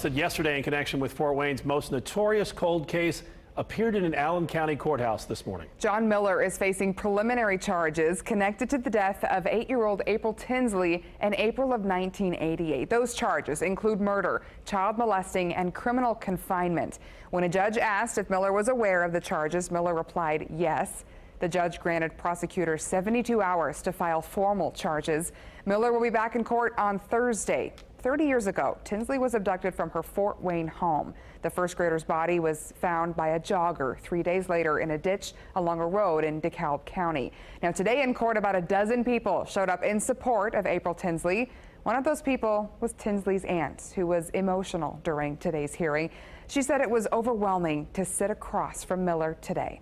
arrested yesterday in connection with Fort Wayne's most notorious cold case, appeared in an Allen County courthouse this morning. John Miller is facing preliminary charges connected to the death of 8-year-old April Tinsley in April of 1988. Those charges include murder, child molesting, and criminal confinement. When a judge asked if Miller was aware of the charges, Miller replied yes. The judge granted prosecutors 72 hours to file formal charges. Miller will be back in court on Thursday. 30 years ago, Tinsley was abducted from her Fort Wayne home. The first grader's body was found by a jogger 3 days later in a ditch along a road in DeKalb County. Now, today in court, about a dozen people showed up in support of April Tinsley. One of those people was Tinsley's aunt, who was emotional during today's hearing. She said it was overwhelming to sit across from Miller today.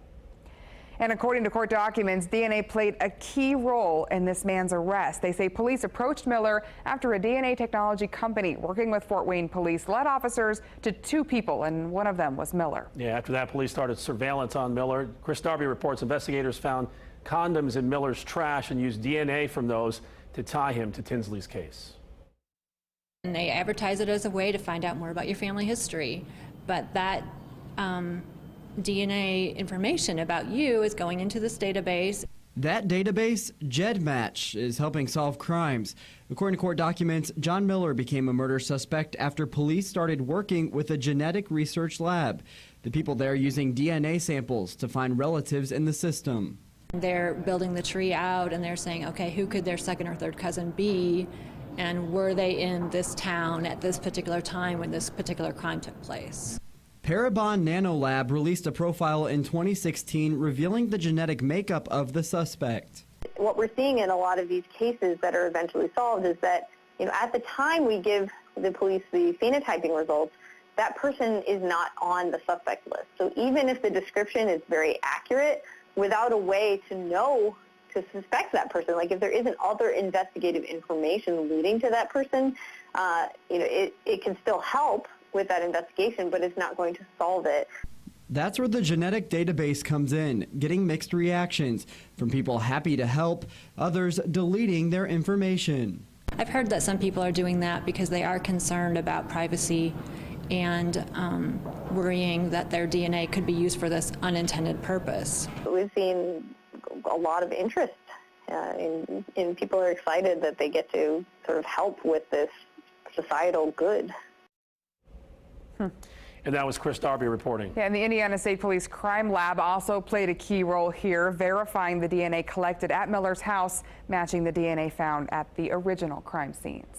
And according to court documents, DNA played a key role in this man's arrest. They say police approached Miller after a DNA technology company working with Fort Wayne police led officers to 2 people, and one of them was Miller. Yeah, after that, police started surveillance on Miller. Chris Darby reports investigators found condoms in Miller's trash and used DNA from those to tie him to Tinsley's case. And they advertise it as a way to find out more about your family history, but that DNA information about you is going into this database. That database, GEDmatch, is helping solve crimes. According to court documents, John Miller became a murder suspect after police started working with a genetic research lab. The people there using DNA samples to find relatives in the system. They're building the tree out and they're saying, okay, who could their second or third cousin be? And were they in this town at this particular time when this particular crime took place? Parabon Nanolab released a profile in 2016 revealing the genetic makeup of the suspect. What we're seeing in a lot of these cases that are eventually solved is that, at the time we give the police the phenotyping results, that person is not on the suspect list. So even if the description is very accurate, without a way to know to suspect that person, like if there isn't other investigative information leading to that person, it can still help with that investigation, but it's not going to solve it. That's where the genetic database comes in, getting mixed reactions from people happy to help, others deleting their information. I've heard that some people are doing that because they are concerned about privacy and worrying that their DNA could be used for this unintended purpose. We've seen a lot of interest in people are excited that they get to sort of help with this societal good. And that was Chris Darby reporting. Yeah, and the Indiana State Police Crime Lab also played a key role here, verifying the DNA collected at Miller's house, matching the DNA found at the original crime scenes.